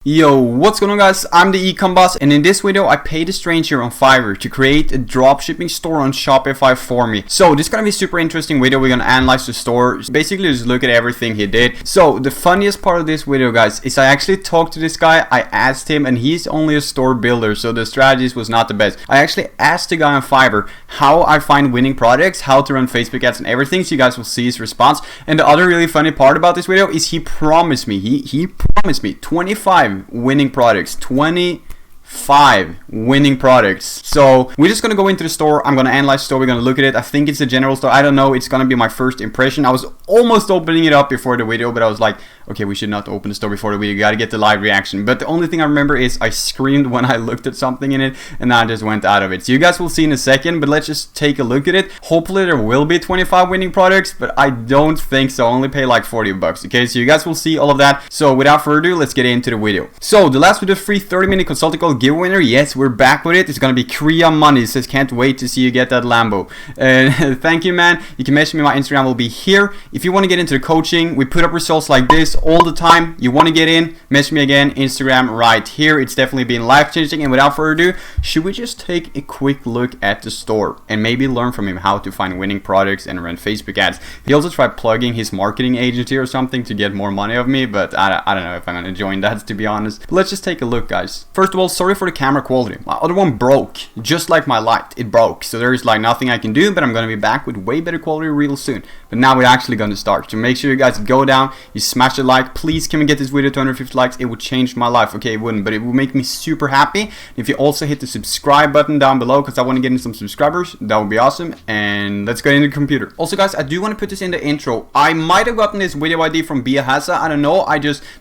Yo, what's going on guys? I'm the Ecom boss, and in this video I paid a stranger on Fiverr to create a dropshipping store on Shopify for me. So this is gonna be a super interesting video. We're gonna analyze the store, basically just look at everything he did. So the funniest part of this video guys is I actually talked to this guy. I asked him, and he's only a store builder, so the strategies was not the best. I actually asked the guy on Fiverr how I find winning products, how to run Facebook ads and everything, so you guys will see his response. And the other really funny part about this video is he promised me, he promised me 25 winning products. 25 winning products. So we're just gonna go into the store. I'm gonna analyze the store. We're gonna look at it. I think it's a general store. I don't know. It's gonna be my first impression. I was almost opening it up before the video, but I was like, okay, we should not open the store before the video. You gotta get the live reaction. But the only thing I remember is I screamed when I looked at something in it, and I just went out of it. So you guys will see in a second, but let's just take a look at it. Hopefully there will be 25 winning products, but I don't think so. I only pay like 40 bucks. Okay, so you guys will see all of that. So without further ado, let's get into the video. So the last video, free 30-minute consulting call giveaway winner. Yes, we're back with it. It's gonna be Korea money. It says can't wait to see you get that Lambo. Thank you, man. You can message me. My Instagram will be here. If you want to get into the coaching, we put up results like this all the time. You want to get in, message me again. Instagram right here. It's definitely been life-changing. And without further ado, should we just take a quick look at the store and maybe learn from him how to find winning products and run Facebook ads? He also tried plugging his marketing agency or something to get more money of me, but I don't know if I'm gonna join that, to be honest. But let's just take a look, guys. First of all, sorry for the camera quality. My other one broke, just like my light. It broke, so there's like nothing I can do, but I'm gonna be back with way better quality real soon. But now we're actually gonna start. So make sure you guys go down, you smash the like. Please can we get this video to 250 likes? It would change my life. Okay, it wouldn't, but it would make me super happy. If you also hit the subscribe button down below, because I want to get in some subscribers, that would be awesome. And let's go into the computer. Also guys, I do want to put this in the intro. I might have gotten this video idea from Biahasa. I don't know.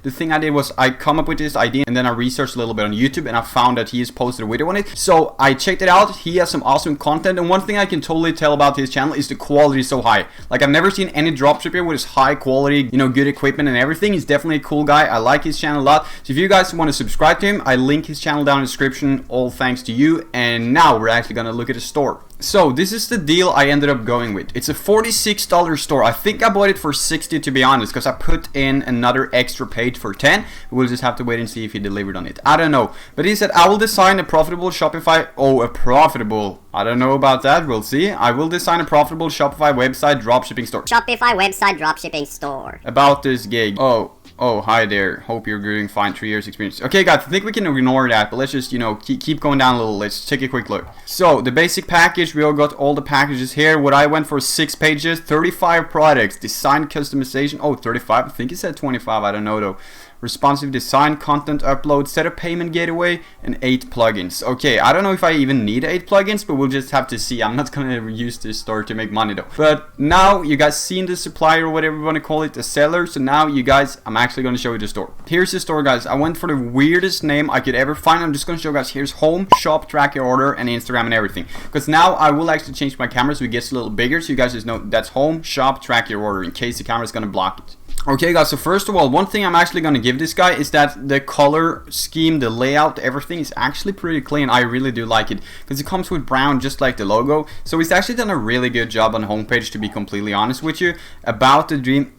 The thing I did was I come up with this idea, and then I researched a little bit on YouTube, and I found that he has posted a video on it. So I checked it out. He has some awesome content, and one thing I can totally tell about his channel is the quality is so high. Like I've never seen any dropshipper with his high quality, you know, good equipment and everything. He's definitely a cool guy. I like his channel a lot. So if you guys want to subscribe to him, I link his channel down in the description. All thanks to you. And now we're actually gonna look at the store. So this is the deal I ended up going with. It's a $46 store. I think I bought it for 60 to be honest, because I put in another extra page for 10. We'll just have to wait and see if he delivered on it. I don't know. But he said, I will design a profitable Shopify. Oh, a profitable. I don't know about that. We'll see. I will design a profitable Shopify website dropshipping store. Shopify website dropshipping store. About this gig. Oh, hi there. Hope you're doing fine. 3 years experience. Okay, guys, I think we can ignore that, but let's just, you know, keep going down a little. Let's take a quick look. So, the basic package, we all got all the packages here. What I went for 6 pages, 35 products, design customization. Oh, 35. I think it said 25. I don't know, though. Responsive design, content upload, set up payment gateway, and 8 plugins. Okay, I don't know if I even need 8 plugins, but we'll just have to see. I'm not gonna use this store to make money though. But now you guys seen the supplier, or whatever you want to call it, the seller. So now you guys, I'm actually gonna show you the store. Here's the store, guys. I went for the weirdest name I could ever find. I'm just gonna show you guys. Here's home, shop, track your order, and Instagram and everything. Because now I will actually change my camera so it gets a little bigger, so you guys just know that's home, shop, track your order, in case the camera's gonna block it. Okay guys, so first of all, one thing I'm actually going to give this guy is that the color scheme, the layout, everything is actually pretty clean. I really do like it, because it comes with brown just like the logo. So he's actually done a really good job on the homepage, to be completely honest with you. About the dream.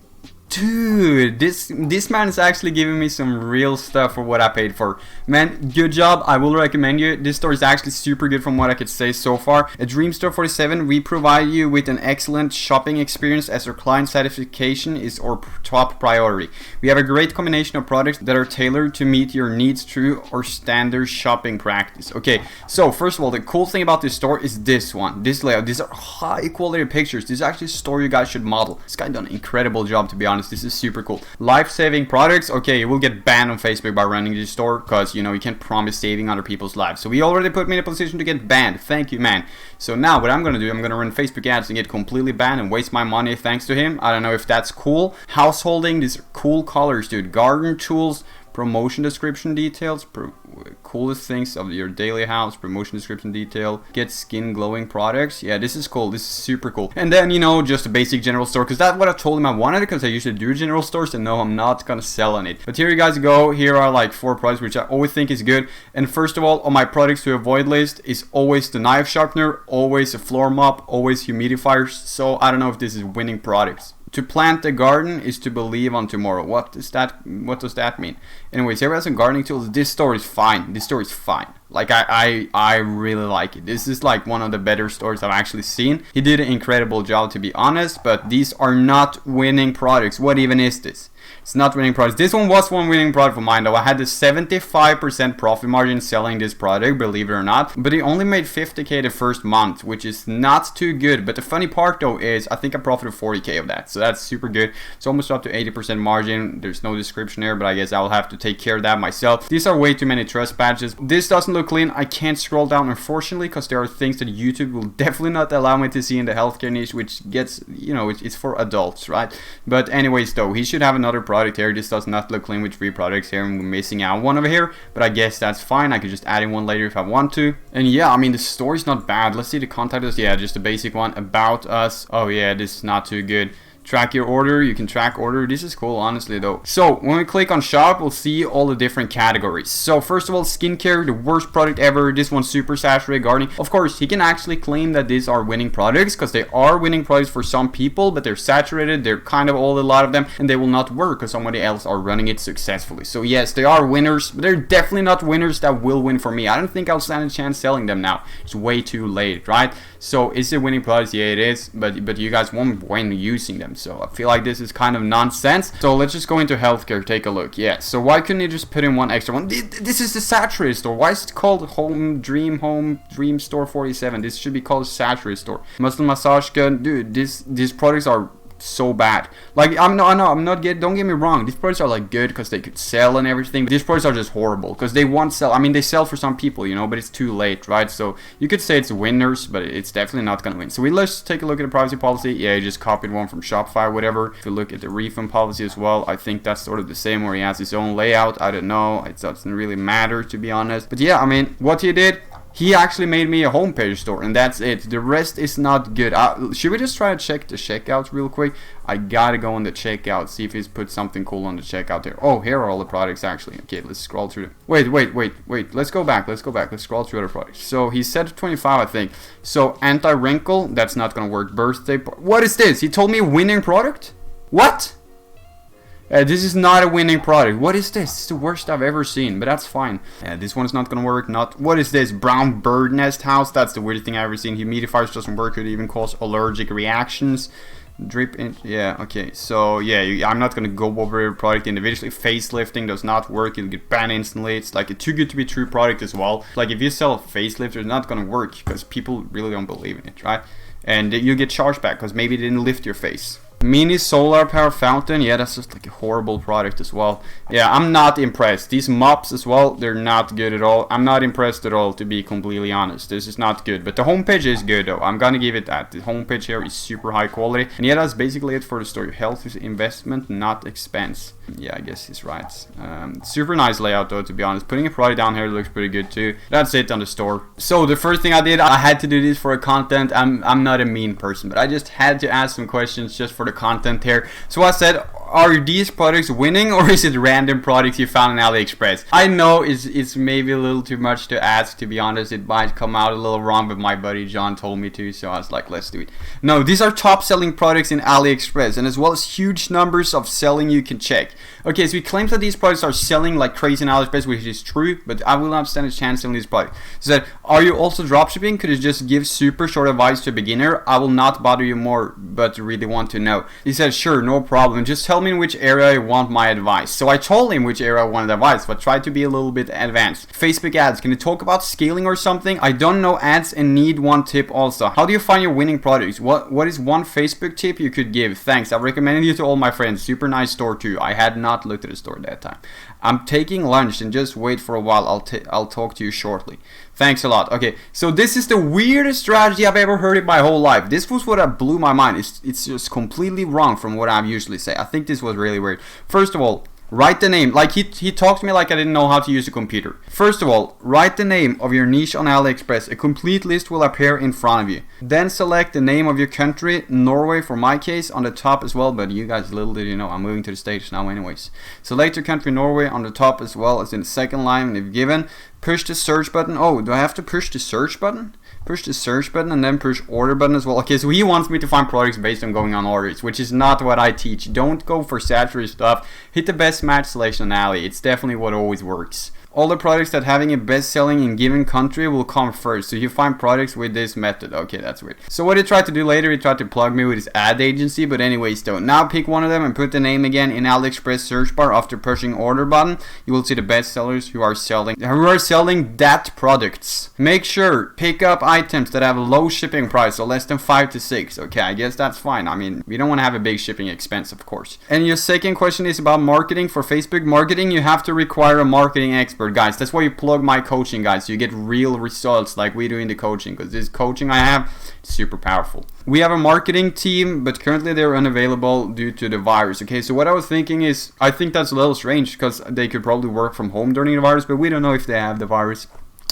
Dude, this man is actually giving me some real stuff for what I paid for. Man, good job. I will recommend you. This store is actually super good from what I could say so far. At Dream Store 47, we provide you with an excellent shopping experience, as our client satisfaction is our top priority. We have a great combination of products that are tailored to meet your needs through our standard shopping practice. Okay, so first of all, the cool thing about this store is this one, this layout. These are high quality pictures. This is actually a store you guys should model. This guy done an incredible job, to be honest. This is super cool. Life-saving products. Okay, you will get banned on Facebook by running this store, because you know you can't promise saving other people's lives. So he already put me in a position to get banned. Thank you, man. So now what I'm gonna do, I'm gonna run Facebook ads and get completely banned and waste my money thanks to him. I don't know if that's cool. Householding. These are cool colors, dude. Garden tools. Promotion description details, coolest things of your daily house, promotion description detail, get skin glowing products. Yeah, this is cool. This is super cool. And then, you know, just a basic general store, because that's what I told him I wanted, because I usually do general stores, and no, I'm not gonna sell on it. But here you guys go. Here are like 4 products which I always think is good. And first of all, on my products to avoid list is always the knife sharpener, always a floor mop, always humidifiers. So I don't know if this is winning products. To plant a garden is to believe on tomorrow. What does that mean? Anyways, here we have some gardening tools. This store is fine. Like I really like it. This is like one of the better stores I've actually seen. He did an incredible job, to be honest, but these are not winning products. What even is this? It's not winning products. This one was one winning product for mine though. I had the 75% profit margin selling this product, believe it or not. But he only made 50k the first month, which is not too good. But the funny part though is I think I profited 40k of that. So that's super good. It's almost up to 80% margin. There's no description here, but I guess I will have to take care of that myself. These are way too many trust badges. This doesn't look clean. I can't scroll down, unfortunately, because there are things that YouTube will definitely not allow me to see in the healthcare niche, which gets, you know, it's for adults, right? But anyways though, he should have another product here. This does not look clean with 3 products here, and we're missing out one over here, but I guess that's fine. I could just add in one later if I want to. And yeah, I mean, the store is not bad. Let's see the contact us. Yeah, just a basic one. About us. Oh yeah, this is not too good. Track your order. You can track order. This is cool, honestly, though. So when we click on shop, we'll see all the different categories. So first of all, skincare, the worst product ever. This one's super saturated. Gardening. Of course, he can actually claim that these are winning products, because they are winning products for some people, but they're saturated. They're kind of a lot of them, and they will not work because somebody else are running it successfully. So yes, they are winners, but they're definitely not winners that will win for me. I don't think I'll stand a chance selling them now. It's way too late, right? So is it winning products? Yeah, it is, but you guys won't win using them. So I feel like this is kind of nonsense. So let's just go into healthcare, take a look. Yeah, so why couldn't you just put in one extra one? This is the saturated store. Why is it called Home Dream Store 47? This should be called saturated store. Muscle massage gun, dude, these products are so bad. Like, don't get me wrong, these products are like good because they could sell and everything, but these products are just horrible because they won't sell. I mean, they sell for some people, you know, but it's too late, right? So you could say it's winners, but it's definitely not gonna win. So let's take a look at the privacy policy. Yeah, he just copied one from Shopify, whatever. If you look at the refund policy as well, I think that's sort of the same, where he has his own layout. I don't know, it doesn't really matter, to be honest. But yeah, I mean, what he did, he actually made me a homepage store, and that's it. The rest is not good. Should we just try to check the checkouts real quick? I gotta go on the checkout, see if he's put something cool on the checkout there. Oh, here are all the products actually. Okay, let's scroll through them. Wait. Let's go back. Let's scroll through other products. So he said 25, I think. So anti-wrinkle, that's not gonna work. Birthday. What is this? He told me winning product? What? This is not a winning product. What is this? It's the worst I've ever seen, but that's fine. This one's not gonna work. What is this? Brown bird nest house? That's the weirdest thing I've ever seen. Humidifiers doesn't work. Could even cause allergic reactions. Drip in. Yeah, okay. So yeah, I'm not gonna go over every product individually. Facelifting does not work. It'll get banned instantly. It's like a too good to be true product as well. Like if you sell a facelift, it's not gonna work because people really don't believe in it, right? And you get charged back because maybe it didn't lift your face. Mini solar power fountain, yeah, that's just like a horrible product as well. Yeah, I'm not impressed. These mops as well, they're not good at all. I'm not impressed at all, to be completely honest. This is not good, but the homepage is good though. I'm gonna give it that. The homepage here is super high quality, and yeah, that's basically it for the story. Health is investment, not expense. Yeah, I guess he's right. Super nice layout though, to be honest. Putting a product down here looks pretty good too. That's it on the store. So the first thing I did, I had to do this for a content. I'm not a mean person, but I just had to ask some questions just for the content here. So I said, are these products winning, or is it random products you found on AliExpress? I know it's maybe a little too much to ask, to be honest. It might come out a little wrong, but my buddy John told me to, so I was like, let's do it. No, these are top selling products in AliExpress, and as well as huge numbers of selling you can check. Okay, so he claims that these products are selling like crazy in AliExpress, which is true, but I will not stand a chance selling these products. He said, are you also dropshipping? Could you just give super short advice to a beginner? I will not bother you more, but really want to know. He said, sure, no problem. Just tell me in which area you want my advice. So I told him which area I wanted advice, but tried to be a little bit advanced. Facebook ads, can you talk about scaling or something? I don't know ads and need one tip also. How do you find your winning products? What is one Facebook tip you could give? Thanks, I've recommended you to all my friends. Super nice store too. I had not looked at the store at that time. I'm taking lunch and just wait for a while. I'll talk to you shortly. Thanks a lot. Okay, so this is the weirdest strategy I've ever heard in my whole life. This was what blew my mind. It's just completely wrong from what I usually say. I think this was really weird. First of all, write the name. Like he talked to me like I didn't know how to use a computer. First of all, write the name of your niche on AliExpress. A complete list will appear in front of you. Then select the name of your country, Norway for my case, on the top as well. But you guys, little did you know, I'm moving to the States now anyways. Select your country, Norway, on the top as well as in the second line if given. Push the search button. Oh, do I have to push the search button? Push the search button and then push order button as well. Okay, so he wants me to find products based on going on orders, which is not what I teach. Don't go for saturated stuff. Hit the best match selection alley. It's definitely what always works. All the products that having a best selling in given country will come first. So you find products with this method. Okay, that's weird. So what he tried to do later, he tried to plug me with his ad agency. But anyways though, now pick one of them and put the name again in AliExpress search bar after pushing order button. You will see the best sellers who are selling that products. Make sure pick up items that have a low shipping price, so less than 5 to 6. Okay, I guess that's fine. I mean, we don't want to have a big shipping expense, of course. And your second question is about marketing. For Facebook marketing, you have to require a marketing expert. Guys, that's why you plug my coaching, guys, so you get real results like we do in the coaching, because this coaching I have is super powerful. We have a marketing team, but currently they're unavailable due to the virus. Okay, so what I was thinking is, I think that's a little strange because they could probably work from home during the virus, but we don't know if they have the virus,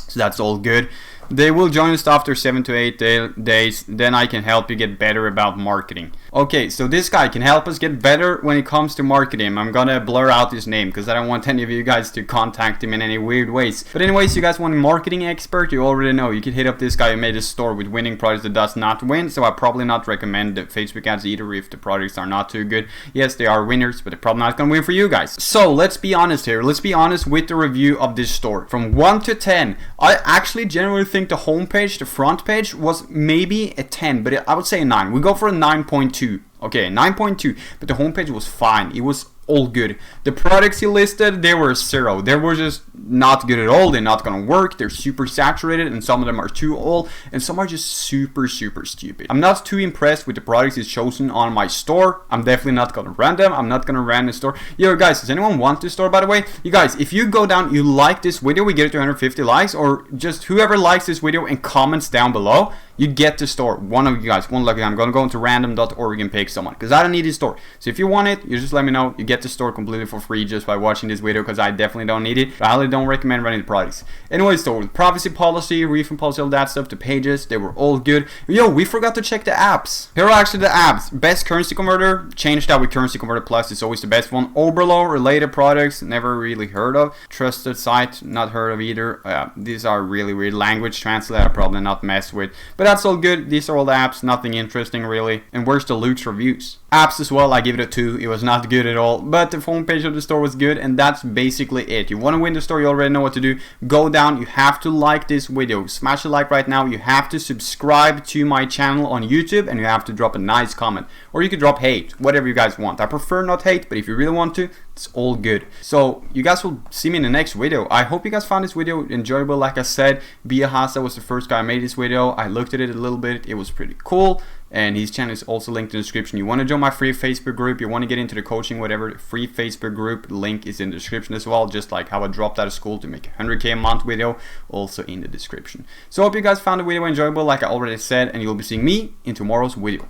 so that's all good. They will join us after 7 to 8 days. Then I can help you get better about marketing. Okay, so this guy can help us get better when it comes to marketing. I'm gonna blur out his name because I don't want any of you guys to contact him in any weird ways. But anyways, you guys want a marketing expert? You already know. You can hit up this guy who made a store with winning products that does not win. So I probably not recommend the Facebook ads either if the products are not too good. Yes, they are winners, but they're probably not gonna win for you guys. So let's be honest here. Let's be honest with the review of this store. From 1 to 10, I actually generally think the homepage, the front page, was maybe a 10, but I would say a 9. We go for a 9.2. Okay, 9.2, but the homepage was fine. It was all good. The products he listed, they were 0. They were just not good at all. They're not gonna work. They're super saturated, and some of them are too old, and some are just super stupid. I'm not too impressed with the products he's chosen on my store. I'm definitely not gonna run them. I'm not gonna run the store. Yo guys, does anyone want this store, by the way? You guys, if you go down, you like this video, we get it to 150 likes, or just whoever likes this video and comments down below, you get the store. One of you guys, one lucky. I'm gonna go into random.org and pick someone because I don't need this store. So if you want it, you just let me know. You get the store completely for free just by watching this video because I definitely don't need it. I highly don't recommend running the products. Anyways, so with privacy policy, refund policy, all that stuff, the pages, they were all good. Yo, we forgot to check the apps. Here are actually the apps. Best currency converter, change that with currency converter plus. It's always the best one. Oberlo, related products, never really heard of. Trusted site, not heard of either. These are really weird. Language translator, I probably not mess with. But that's all good. These are all the apps, nothing interesting really. And where's the Luke's reviews? Apps as well, I give it a 2. It was not good at all, but the home page of the store was good, and that's basically it. You want to win the store, you already know what to do. Go down, you have to like this video, smash a like right now. You have to subscribe to my channel on YouTube, and you have to drop a nice comment, or you could drop hate, whatever you guys want. I prefer not hate, but if you really want to, it's all good. So you guys will see me in the next video. I hope you guys found this video enjoyable. Like I said, Biahasa was the first guy I made this video. I looked at it a little bit, it was pretty cool, and his channel is also linked in the description. You want to join my free Facebook group, you want to get into the coaching, whatever, the free Facebook group link is in the description as well, just like how I dropped out of school to make a 100k a month video, also in the description. So I hope you guys found the video enjoyable, like I already said, and you'll be seeing me in tomorrow's video.